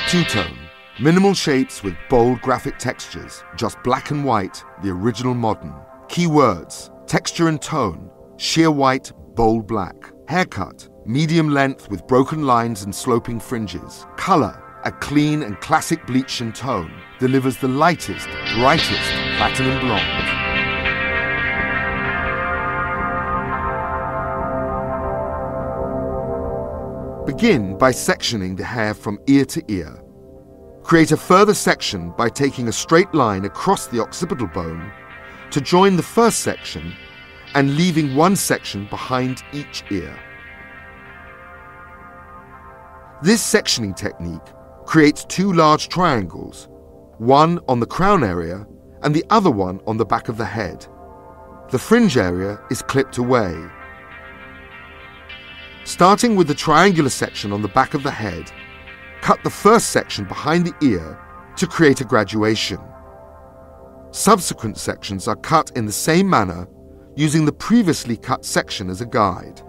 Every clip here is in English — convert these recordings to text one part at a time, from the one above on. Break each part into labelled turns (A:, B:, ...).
A: Two-tone, minimal shapes with bold graphic textures, just black and white, the original modern. Keywords, texture and tone, sheer white, bold black. Haircut, medium length with broken lines and sloping fringes. Color, a clean and classic bleach and tone, delivers the lightest, brightest platinum blonde. Begin by sectioning the hair from ear to ear. Create a further section by taking a straight line across the occipital bone to join the first section and leaving one section behind each ear. This sectioning technique creates two large triangles, one on the crown area and the other one on the back of the head. The fringe area is clipped away. Starting with the triangular section on the back of the head, cut the first section behind the ear to create a graduation. Subsequent sections are cut in the same manner, using the previously cut section as a guide.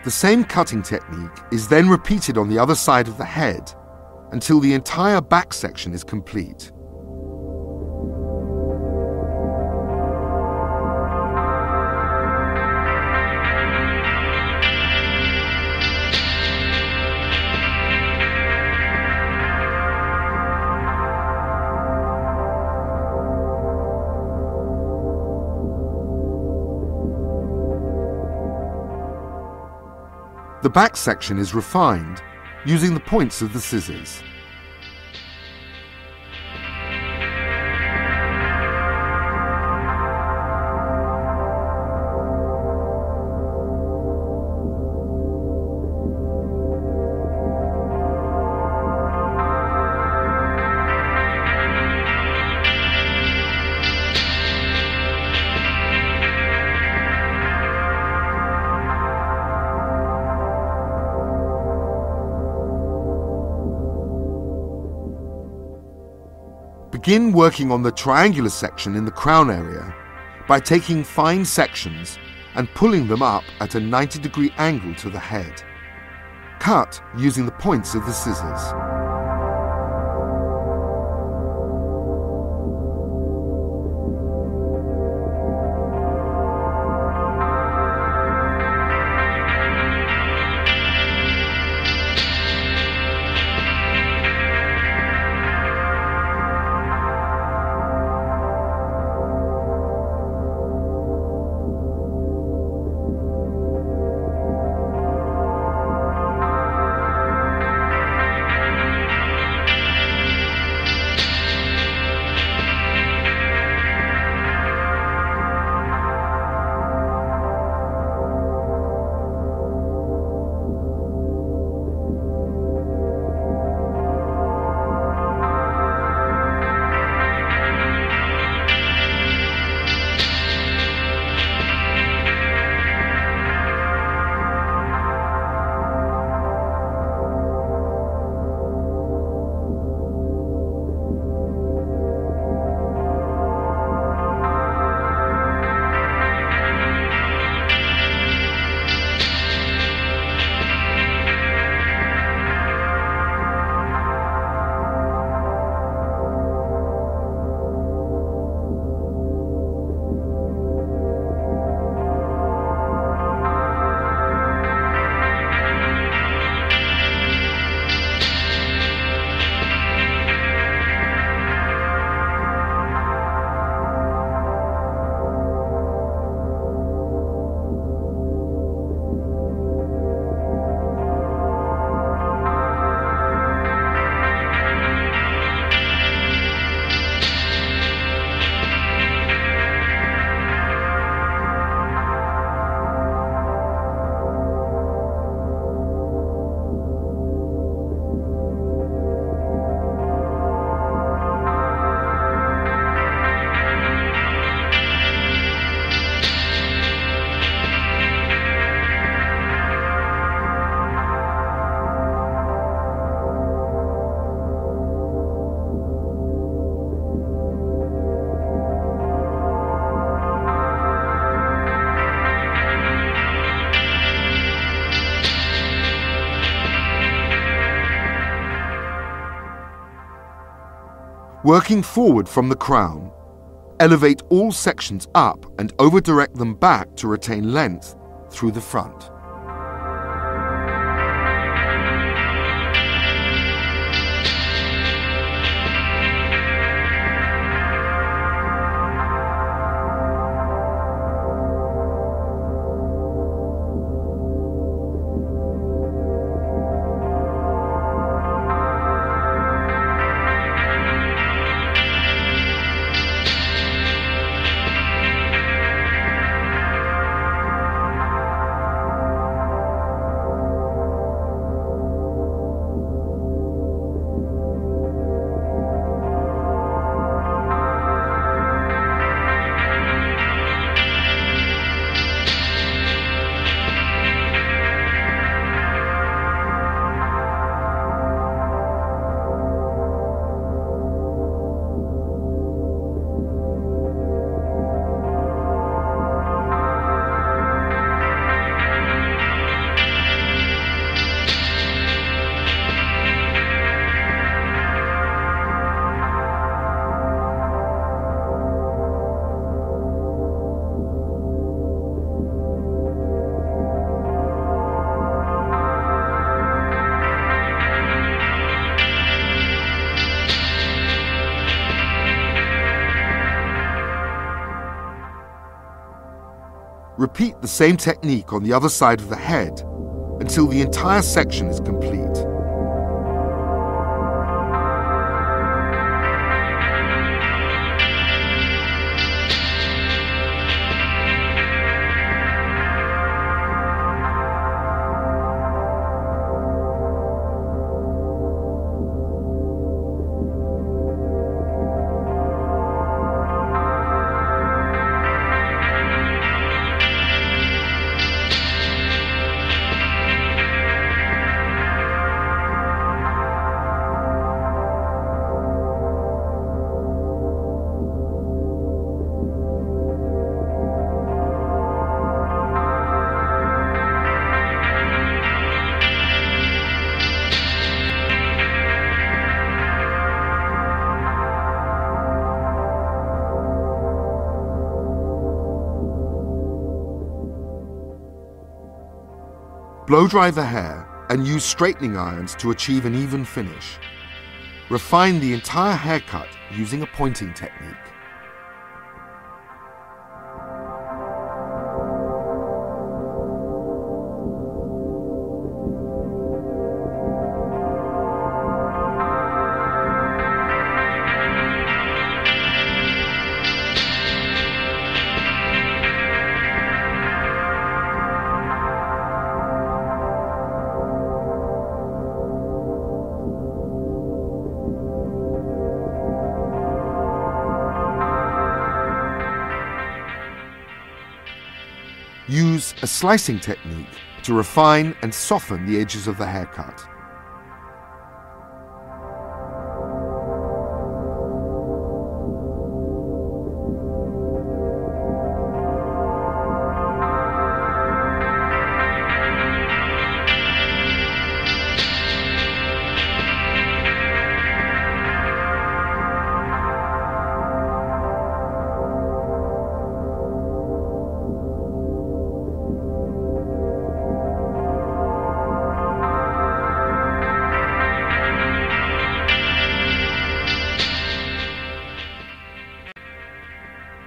A: The same cutting technique is then repeated on the other side of the head until the entire back section is complete. The back section is refined using the points of the scissors. Begin working on the triangular section in the crown area by taking fine sections and pulling them up at a 90-degree angle to the head. Cut using the points of the scissors. Working forward from the crown, elevate all sections up and over-direct them back to retain length through the front. Repeat the same technique on the other side of the head until the entire section is complete. Blow dry the hair and use straightening irons to achieve an even finish. Refine the entire haircut using a pointing technique. Use a slicing technique to refine and soften the edges of the haircut.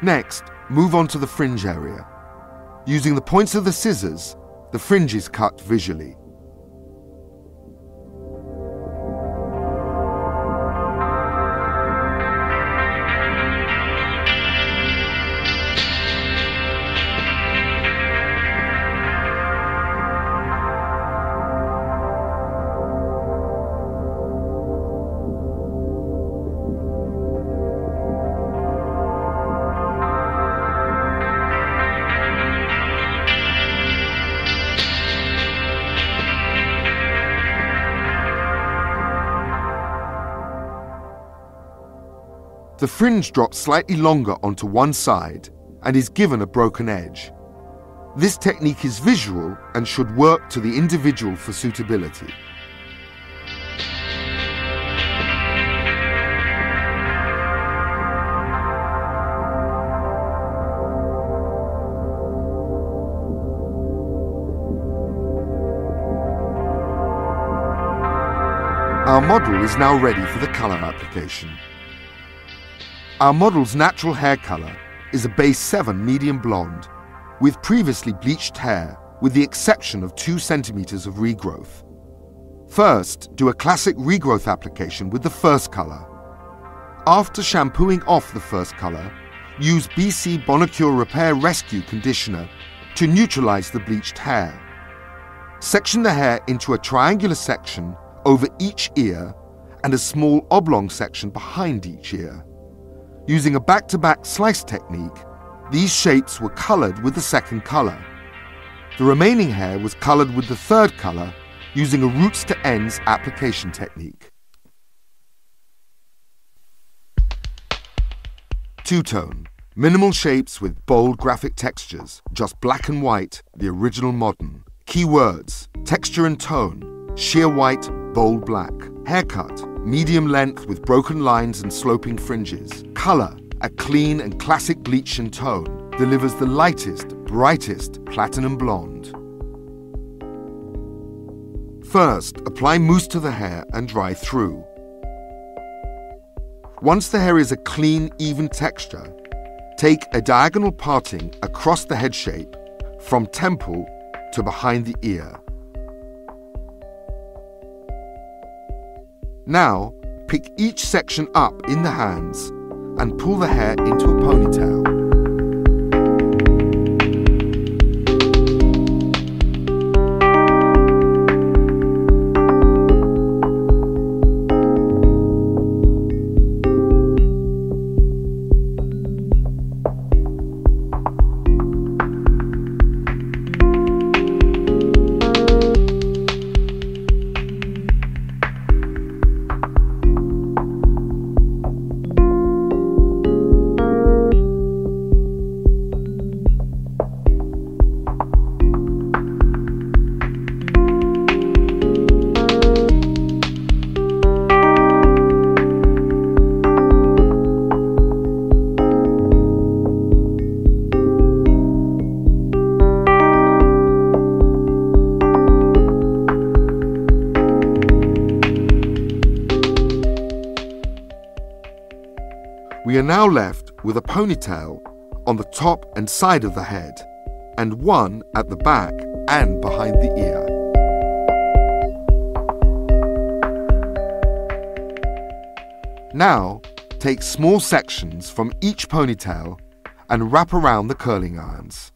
A: Next, move on to the fringe area. Using the points of the scissors, the fringe is cut visually. The fringe drops slightly longer onto one side and is given a broken edge. This technique is visual and should work to the individual for suitability. Our model is now ready for the color application. Our model's natural hair color is a base 7 medium blonde with previously bleached hair with the exception of 2 centimeters of regrowth. First, do a classic regrowth application with the first color. After shampooing off the first color, use BC Bonacure Repair Rescue Conditioner to neutralize the bleached hair. Section the hair into a triangular section over each ear and a small oblong section behind each ear. Using a back-to-back slice technique, these shapes were colored with the second color. The remaining hair was colored with the third color using a roots to ends application technique. Two-tone, minimal shapes with bold graphic textures, just black and white, the original modern. Keywords, texture and tone, sheer white, bold black. Haircut, medium length with broken lines and sloping fringes. Color, a clean and classic bleach and tone, delivers the lightest, brightest platinum blonde. First, apply mousse to the hair and dry through. Once the hair is a clean, even texture, take a diagonal parting across the head shape from temple to behind the ear. Now, pick each section up in the hands and pull the hair into a ponytail. We are now left with a ponytail on the top and side of the head, and one at the back and behind the ear. Now, take small sections from each ponytail and wrap around the curling irons.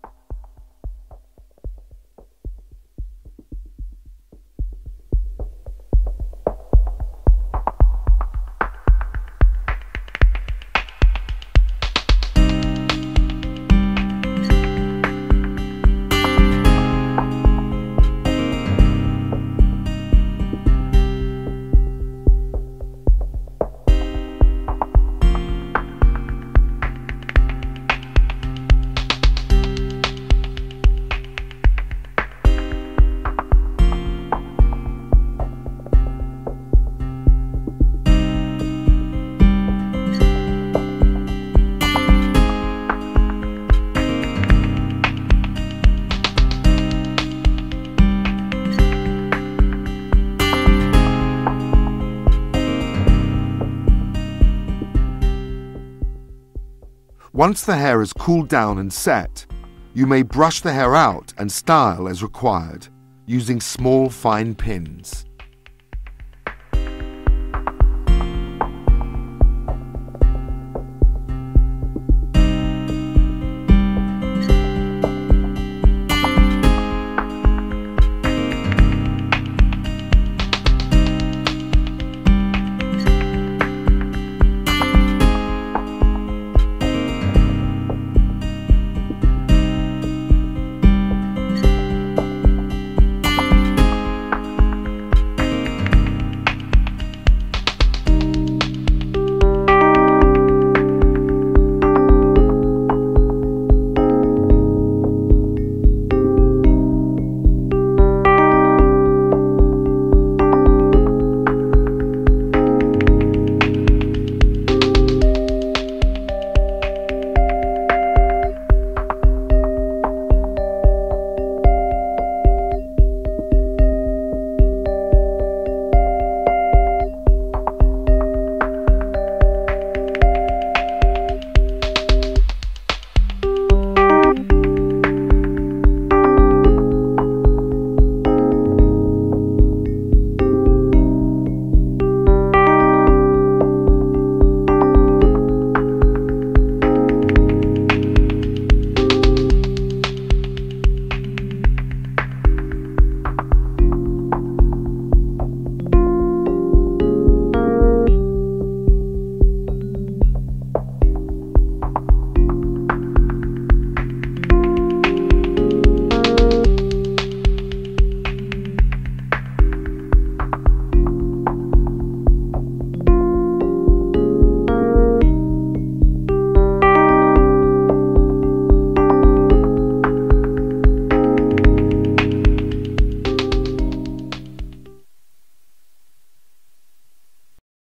A: Once the hair is cooled down and set, you may brush the hair out and style as required, using small fine pins.